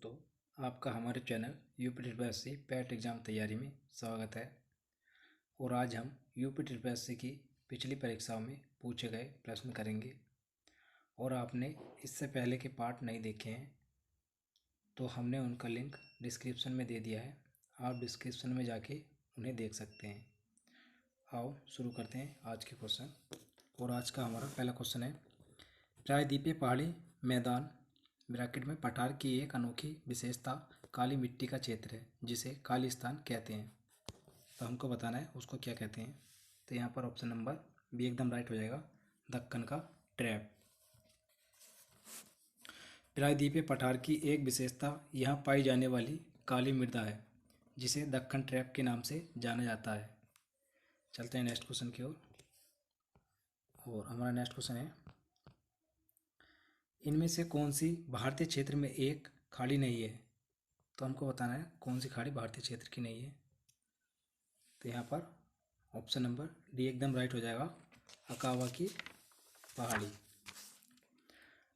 दोस्तों, आपका हमारे channel UP triple S C PET exam तैयारी में स्वागत है। और आज हम यूपी ट्रिपल एस सी की पिछली परीक्षाओं में पूछे गए प्रश्न करेंगे। और आपने इससे पहले के पार्ट नहीं देखे हैं तो हमने उनका लिंक डिस्क्रिप्शन में दे दिया है, आप डिस्क्रिप्शन में जाके उन्हें देख सकते हैं। आओ शुरू करते हैं आज के क्वेश्चन। और आज का हमारा पहला क्वेश्चन है, प्रायद्वीपीय पहाड़ी मैदान ब्रैकेट में पठार की एक अनोखी विशेषता काली मिट्टी का क्षेत्र है जिसे कालिस्तान कहते हैं। तो हमको बताना है उसको क्या कहते हैं। तो यहाँ पर ऑप्शन नंबर बी एकदम राइट हो जाएगा, दक्कन का ट्रैप। प्रायद्वीपीय पठार की एक विशेषता यहाँ पाई जाने वाली काली मृदा है जिसे दक्कन ट्रैप के नाम से जाना जाता है। चलते हैं नेक्स्ट क्वेश्चन की ओर। और हमारा नेक्स्ट क्वेश्चन है, इनमें से कौन सी भारतीय क्षेत्र में एक खाड़ी नहीं है। तो हमको बताना है कौन सी खाड़ी भारतीय क्षेत्र की नहीं है। तो यहाँ पर ऑप्शन नंबर डी एकदम राइट हो जाएगा, अकावा की पहाड़ी।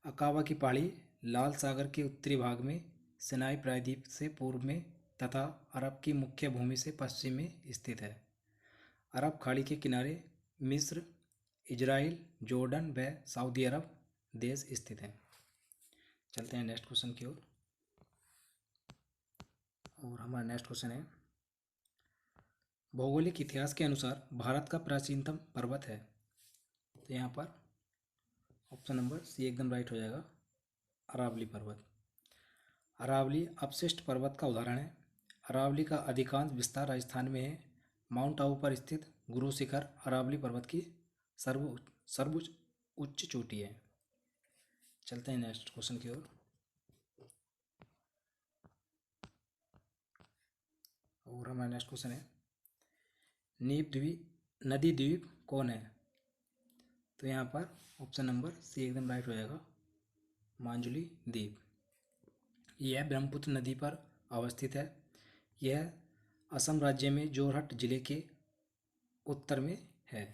अकावा की पहाड़ी लाल सागर के उत्तरी भाग में सिनाई प्रायद्वीप से पूर्व में तथा अरब की मुख्य भूमि से पश्चिम में स्थित है। अरब खाड़ी के किनारे मिस्र, इजराइल, जॉर्डन व सऊदी अरब देश स्थित हैं। चलते हैं नेक्स्ट क्वेश्चन की ओर। और हमारा नेक्स्ट क्वेश्चन है, भौगोलिक इतिहास के अनुसार भारत का प्राचीनतम पर्वत है। तो यहाँ पर ऑप्शन नंबर सी एकदम राइट हो जाएगा, अरावली पर्वत। अरावली अपशिष्ट पर्वत का उदाहरण है। अरावली का अधिकांश विस्तार राजस्थान में है। माउंट आबू पर स्थित गुरु शिखर अरावली पर्वत की सर्वोच्च उच्च चोटी है। चलते हैं नेक्स्ट क्वेश्चन की ओर। और हमारा नेक्स्ट क्वेश्चन है, नदी द्वीप कौन है। तो यहाँ पर ऑप्शन नंबर सी एकदम राइट हो जाएगा, मांजुली द्वीप। यह ब्रह्मपुत्र नदी पर अवस्थित है। यह असम राज्य में जोरहट जिले के उत्तर में है।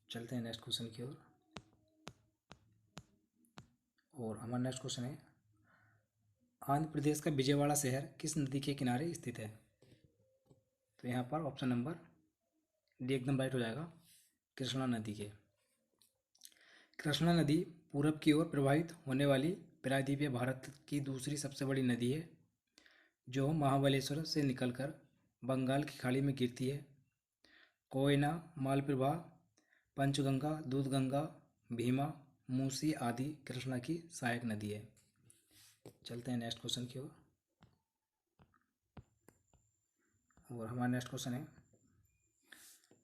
चलते हैं नेक्स्ट क्वेश्चन की ओर। और हमारा नेक्स्ट क्वेश्चन है, आंध्र प्रदेश का विजयवाड़ा शहर किस नदी के किनारे स्थित है। तो यहाँ पर ऑप्शन नंबर डी एकदम राइट हो जाएगा, कृष्णा नदी के। कृष्णा नदी पूरब की ओर प्रवाहित होने वाली प्रायद्वीपीय भारत की दूसरी सबसे बड़ी नदी है जो महाबलेश्वर से निकलकर बंगाल की खाड़ी में गिरती है। कोयना, मालप्रभा, पंचगंगा, दूधगंगा, भीमा, मूसी आदि कृष्णा की सहायक नदी है। चलते हैं नेक्स्ट क्वेश्चन की ओर। और हमारा नेक्स्ट क्वेश्चन है,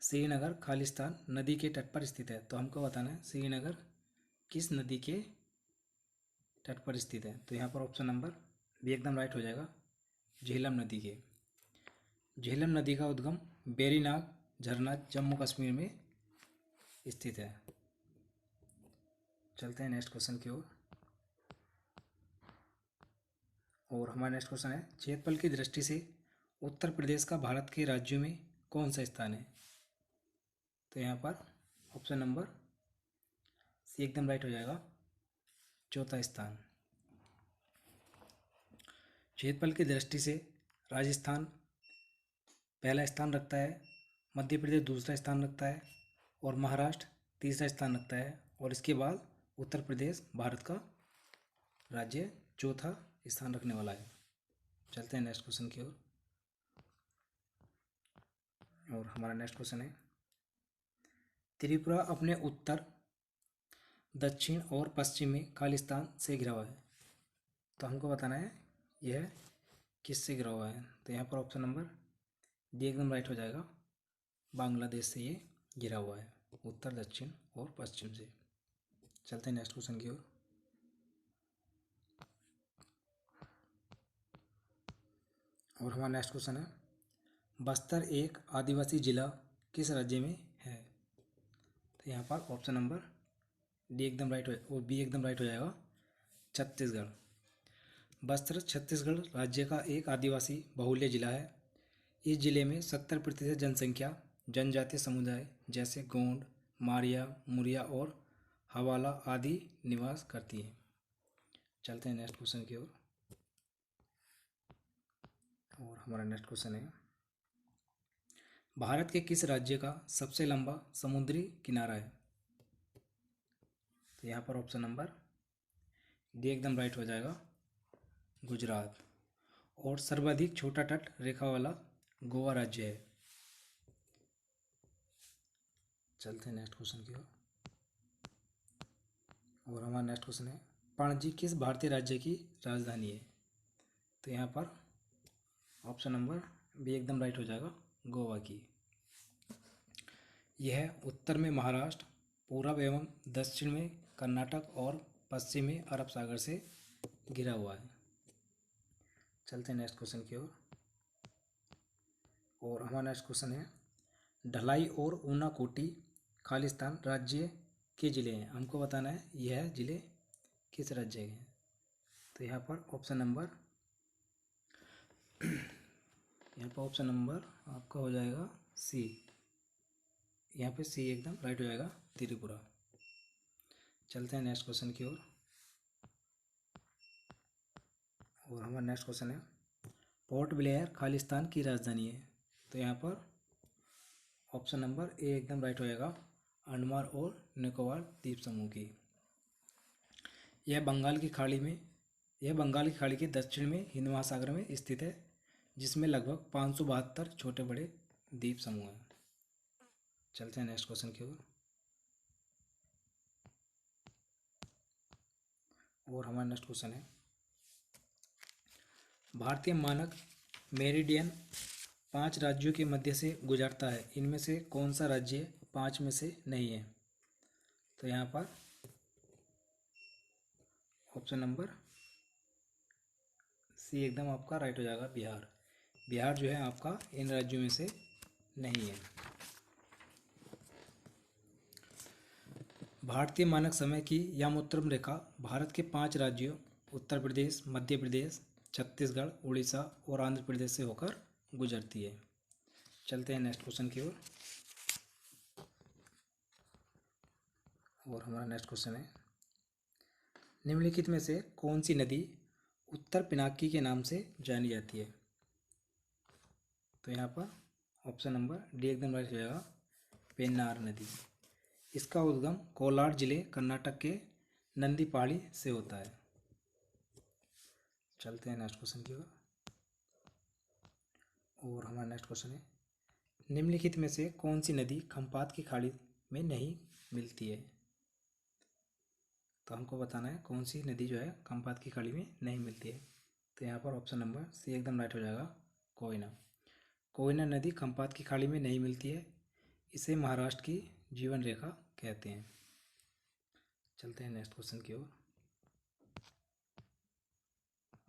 श्रीनगर खालिस्तान नदी के तट पर स्थित है। तो हमको बताना है श्रीनगर किस नदी के तट पर स्थित है। तो यहाँ पर ऑप्शन नंबर बी एकदम राइट हो जाएगा, झेलम नदी के। झेलम नदी का उद्गम बेरीनाग झरना जम्मू कश्मीर में स्थित है। चलते हैं नेक्स्ट क्वेश्चन की ओर। और हमारा नेक्स्ट क्वेश्चन है, क्षेत्रफल की दृष्टि से उत्तर प्रदेश का भारत के राज्यों में कौन सा स्थान है। तो यहाँ पर ऑप्शन नंबर सी एकदम राइट हो जाएगा, चौथा स्थान। क्षेत्रफल की दृष्टि से राजस्थान पहला स्थान रखता है, मध्य प्रदेश दूसरा स्थान रखता है और महाराष्ट्र तीसरा स्थान रखता है। और इसके बाद उत्तर प्रदेश भारत का राज्य चौथा स्थान रखने वाला है। चलते हैं नेक्स्ट क्वेश्चन की ओर। और हमारा नेक्स्ट क्वेश्चन है, त्रिपुरा अपने उत्तर, दक्षिण और पश्चिम में खालिस्तान से घिरा हुआ है। तो हमको बताना है यह किससे घिरा हुआ है। तो यहाँ पर ऑप्शन नंबर डी एकदम राइट हो जाएगा, बांग्लादेश से ये घिरा हुआ है, उत्तर, दक्षिण और पश्चिम से। चलते हैं नेक्स्ट क्वेश्चन की ओर। और हमारा नेक्स्ट क्वेश्चन है, बस्तर एक आदिवासी जिला किस राज्य में है। तो यहाँ पर ऑप्शन नंबर डी एकदम राइट और बी एकदम राइट हो जाएगा, छत्तीसगढ़। बस्तर छत्तीसगढ़ राज्य का एक आदिवासी बहुल्य जिला है। इस जिले में 70% जनसंख्या जनजातीय समुदाय जैसे गोंड, मारिया, मुरिया और हवाला आदि निवास करती है। चलते हैं नेक्स्ट क्वेश्चन की ओर। और हमारा नेक्स्ट क्वेश्चन है, भारत के किस राज्य का सबसे लंबा समुद्री किनारा है? तो यहाँ पर ऑप्शन नंबर डी एकदम राइट हो जाएगा, गुजरात। और सर्वाधिक छोटा तट रेखा वाला गोवा राज्य है। चलते हैं नेक्स्ट क्वेश्चन की ओर। और हमारा नेक्स्ट क्वेश्चन है, पणजी किस भारतीय राज्य की राजधानी है? तो यहाँ पर ऑप्शन नंबर बी एकदम राइट हो जाएगा, गोवा की। यह उत्तर में महाराष्ट्र, पूर्व एवं दक्षिण में कर्नाटक और पश्चिम में अरब सागर से घिरा हुआ है। चलते हैं नेक्स्ट क्वेश्चन की ओर। और हमारा नेक्स्ट क्वेश्चन है, ढलाई और ऊनाकोटी खालिस्तान राज्य के ज़िले हैं। हमको बताना है यह ज़िले किस राज्य के हैं। तो यहाँ पर ऑप्शन नंबर आपका हो जाएगा सी। यहाँ पे सी एकदम राइट हो जाएगा, त्रिपुरा। चलते हैं नेक्स्ट क्वेश्चन की ओर। और हमारा नेक्स्ट क्वेश्चन है, पोर्ट ब्लेयर खालिस्तान की राजधानी है। तो यहाँ पर ऑप्शन नंबर ए एकदम राइट हो जाएगा, अंडमान और निकोबार द्वीप समूह की। यह बंगाल की खाड़ी के दक्षिण में हिंद महासागर में स्थित है, जिसमें लगभग 572 छोटे बड़े द्वीप समूह हैं। चलते हैं नेक्स्ट क्वेश्चन की ओर। और हमारा नेक्स्ट क्वेश्चन है, भारतीय मानक मेरिडियन 5 राज्यों के मध्य से गुजरता है। इनमें से कौन सा राज्य 5 में से नहीं है? तो यहाँ पर ऑप्शन नंबर सी एकदम आपका राइट हो जाएगा, बिहार। बिहार जो है आपका इन राज्यों में से नहीं है। भारतीय मानक समय की यामोत्तम रेखा भारत के 5 राज्यों उत्तर प्रदेश, मध्य प्रदेश, छत्तीसगढ़, उड़ीसा और आंध्र प्रदेश से होकर गुजरती है। चलते हैं नेक्स्ट क्वेश्चन की ओर। और हमारा नेक्स्ट क्वेश्चन है, निम्नलिखित में से कौन सी नदी उत्तर पिनाकी के नाम से जानी जाती है? तो यहाँ पर ऑप्शन नंबर डी एकदम राइट हो जाएगा, पेन्नार नदी। इसका उद्गम कोलार जिले कर्नाटक के नंदी पहाड़ी से होता है। चलते हैं नेक्स्ट क्वेश्चन की ओर। और हमारा नेक्स्ट क्वेश्चन है, निम्नलिखित में से कौन सी नदी खंपात की खाड़ी में नहीं मिलती है? तो हमको बताना है कौन सी नदी जो है खंपात की खाड़ी में नहीं मिलती है। तो यहाँ पर ऑप्शन नंबर सी एकदम राइट हो जाएगा, कोयना। कोयना नदी खंपात की खाड़ी में नहीं मिलती है। इसे महाराष्ट्र की जीवन रेखा कहते हैं। चलते हैं नेक्स्ट क्वेश्चन की ओर।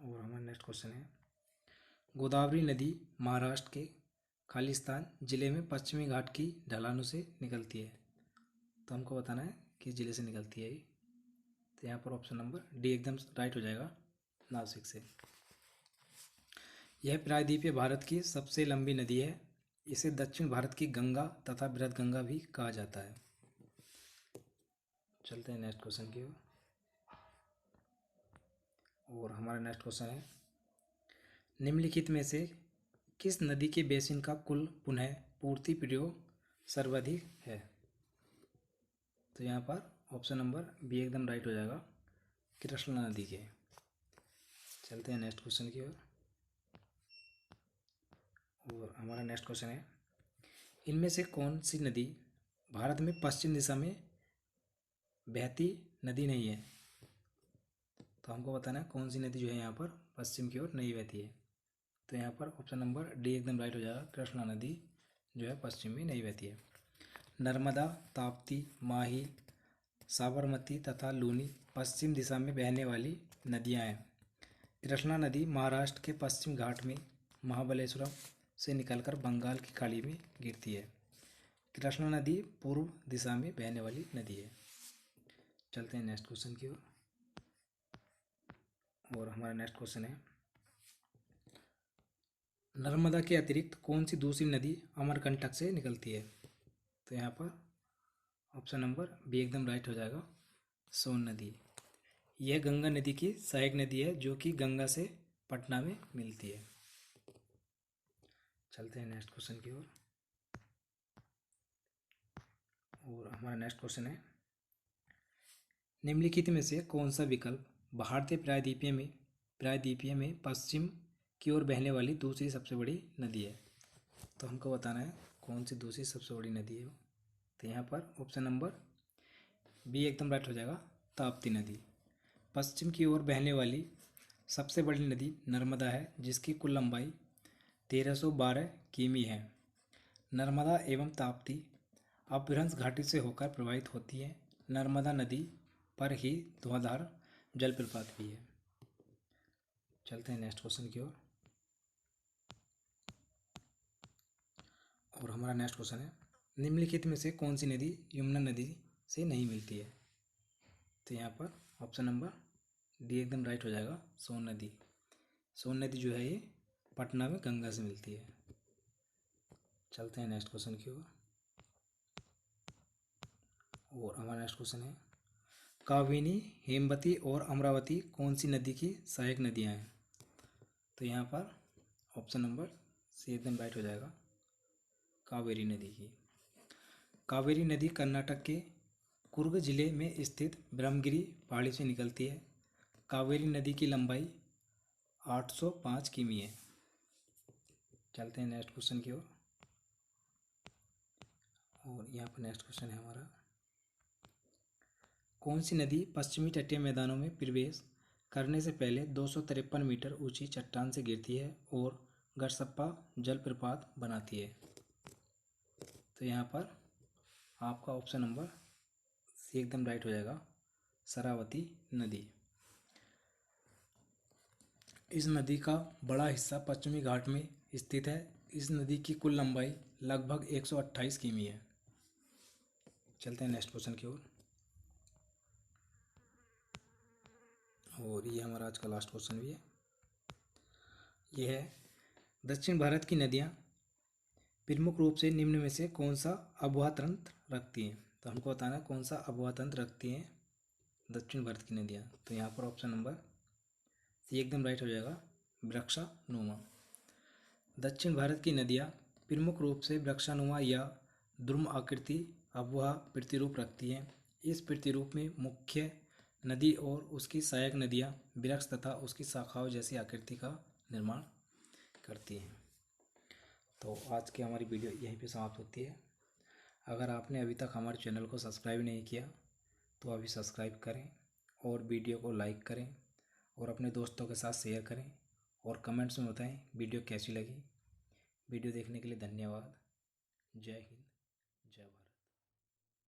और हमारा नेक्स्ट क्वेश्चन है, गोदावरी नदी महाराष्ट्र के खालिस्तान जिले में पश्चिमी घाट की ढलानों से निकलती है। तो हमको बताना है किस जिले से निकलती है ये। तो यहाँ पर ऑप्शन नंबर डी एकदम राइट हो जाएगा, नासिक से। यह प्रायद्वीपीय भारत की सबसे लंबी नदी है। इसे दक्षिण भारत की गंगा तथा बृहद गंगा भी कहा जाता है। चलते हैं नेक्स्ट क्वेश्चन की ओर। और हमारा नेक्स्ट क्वेश्चन है, निम्नलिखित में से किस नदी के बेसिन का कुल पुनः पूर्ति प्रयोग सर्वाधिक है? तो यहाँ पर ऑप्शन नंबर बी एकदम राइट हो जाएगा, कृष्णा नदी के। चलते हैं नेक्स्ट क्वेश्चन की ओर। और हमारा नेक्स्ट क्वेश्चन है, इनमें से कौन सी नदी भारत में पश्चिम दिशा में बहती नदी नहीं है? तो हमको बताना है कौन सी नदी जो है यहाँ पर पश्चिम की ओर नहीं बहती है। तो यहाँ पर ऑप्शन नंबर डी एकदम राइट हो जाएगा, कृष्णा नदी जो है पश्चिम में नहीं बहती है। नर्मदा, ताप्ती, माही, साबरमती तथा लूनी पश्चिम दिशा में बहने वाली नदियाँ हैं। कृष्णा नदी महाराष्ट्र के पश्चिम घाट में महाबलेश्वरम से निकलकर बंगाल की खाड़ी में गिरती है। कृष्णा नदी पूर्व दिशा में बहने वाली नदी है। चलते हैं नेक्स्ट क्वेश्चन की ओर। और हमारा नेक्स्ट क्वेश्चन है, नर्मदा के अतिरिक्त कौन सी दूसरी नदी अमरकंटक से निकलती है? तो यहाँ पर ऑप्शन नंबर बी एकदम राइट हो जाएगा, सोन नदी। यह गंगा नदी की सहायक नदी है जो कि गंगा से पटना में मिलती है। चलते हैं नेक्स्ट क्वेश्चन की ओर। और हमारा नेक्स्ट क्वेश्चन है, निम्नलिखित में से कौन सा विकल्प भारतीय प्रायद्वीपीय में पश्चिम की ओर बहने वाली दूसरी सबसे बड़ी नदी है? तो हमको बताना है कौन सी दूसरी सबसे बड़ी नदी है। तो यहाँ पर ऑप्शन नंबर बी एकदम राइट हो जाएगा, ताप्ती नदी। पश्चिम की ओर बहने वाली सबसे बड़ी नदी नर्मदा है जिसकी कुल लंबाई 1312 किमी है। नर्मदा एवं ताप्ती अपभ्रंश घाटी से होकर प्रवाहित होती है। नर्मदा नदी पर ही धुआंधार जलप्रपात भी है। चलते हैं नेक्स्ट क्वेश्चन की ओर। और हमारा नेक्स्ट क्वेश्चन है, निम्नलिखित में से कौन सी नदी यमुना नदी से नहीं मिलती है? तो यहाँ पर ऑप्शन नंबर डी एकदम राइट हो जाएगा, सोन नदी। सोन नदी जो है ये पटना में गंगा से मिलती है। चलते हैं नेक्स्ट क्वेश्चन की ओर। और हमारा नेक्स्ट क्वेश्चन है, काबिनी, हेमवती और अमरावती कौन सी नदी की सहायक नदियाँ हैं? तो यहाँ पर ऑप्शन नंबर सी एकदम राइट हो जाएगा, कावेरी नदी की। कावेरी नदी कर्नाटक के कुर्ग जिले में स्थित ब्रह्मगिरी पहाड़ी से निकलती है। कावेरी नदी की लंबाई 805 किमी है। चलते हैं नेक्स्ट क्वेश्चन की ओर। और यहाँ पर नेक्स्ट क्वेश्चन है हमारा, कौन सी नदी पश्चिमी तटीय मैदानों में प्रवेश करने से पहले 253 मीटर ऊंची चट्टान से गिरती है और गरसप्पा जलप्रपात बनाती है? तो यहाँ पर आपका ऑप्शन नंबर सी एकदम राइट हो जाएगा, शरावती नदी। इस नदी का बड़ा हिस्सा पश्चिमी घाट में स्थित है। इस नदी की कुल लंबाई लगभग 128 किमी है। चलते हैं नेक्स्ट क्वेश्चन की ओर। और ये हमारा आज का लास्ट क्वेश्चन भी है। ये है, दक्षिण भारत की नदियाँ प्रमुख रूप से निम्न में से कौन सा अबुआ तंत्र रखती हैं? तो हमको बताना है कौन सा अबुआ तंत्र रखती हैं दक्षिण भारत की नदियाँ। तो यहाँ पर ऑप्शन नंबर सी एकदम राइट हो जाएगा, वृक्षानुमा। दक्षिण भारत की नदियाँ प्रमुख रूप से वृक्षानुमा या द्रुम आकृति अबुआ प्रतिरूप रखती हैं। इस प्रतिरूप में मुख्य नदी और उसकी सहायक नदियाँ वृक्ष तथा उसकी शाखाओं जैसी आकृति का निर्माण करती हैं। तो आज की हमारी वीडियो यहीं पे समाप्त होती है। अगर आपने अभी तक हमारे चैनल को सब्सक्राइब नहीं किया तो अभी सब्सक्राइब करें और वीडियो को लाइक करें और अपने दोस्तों के साथ शेयर करें और कमेंट्स में बताएं वीडियो कैसी लगी। वीडियो देखने के लिए धन्यवाद। जय हिंद, जय भारत।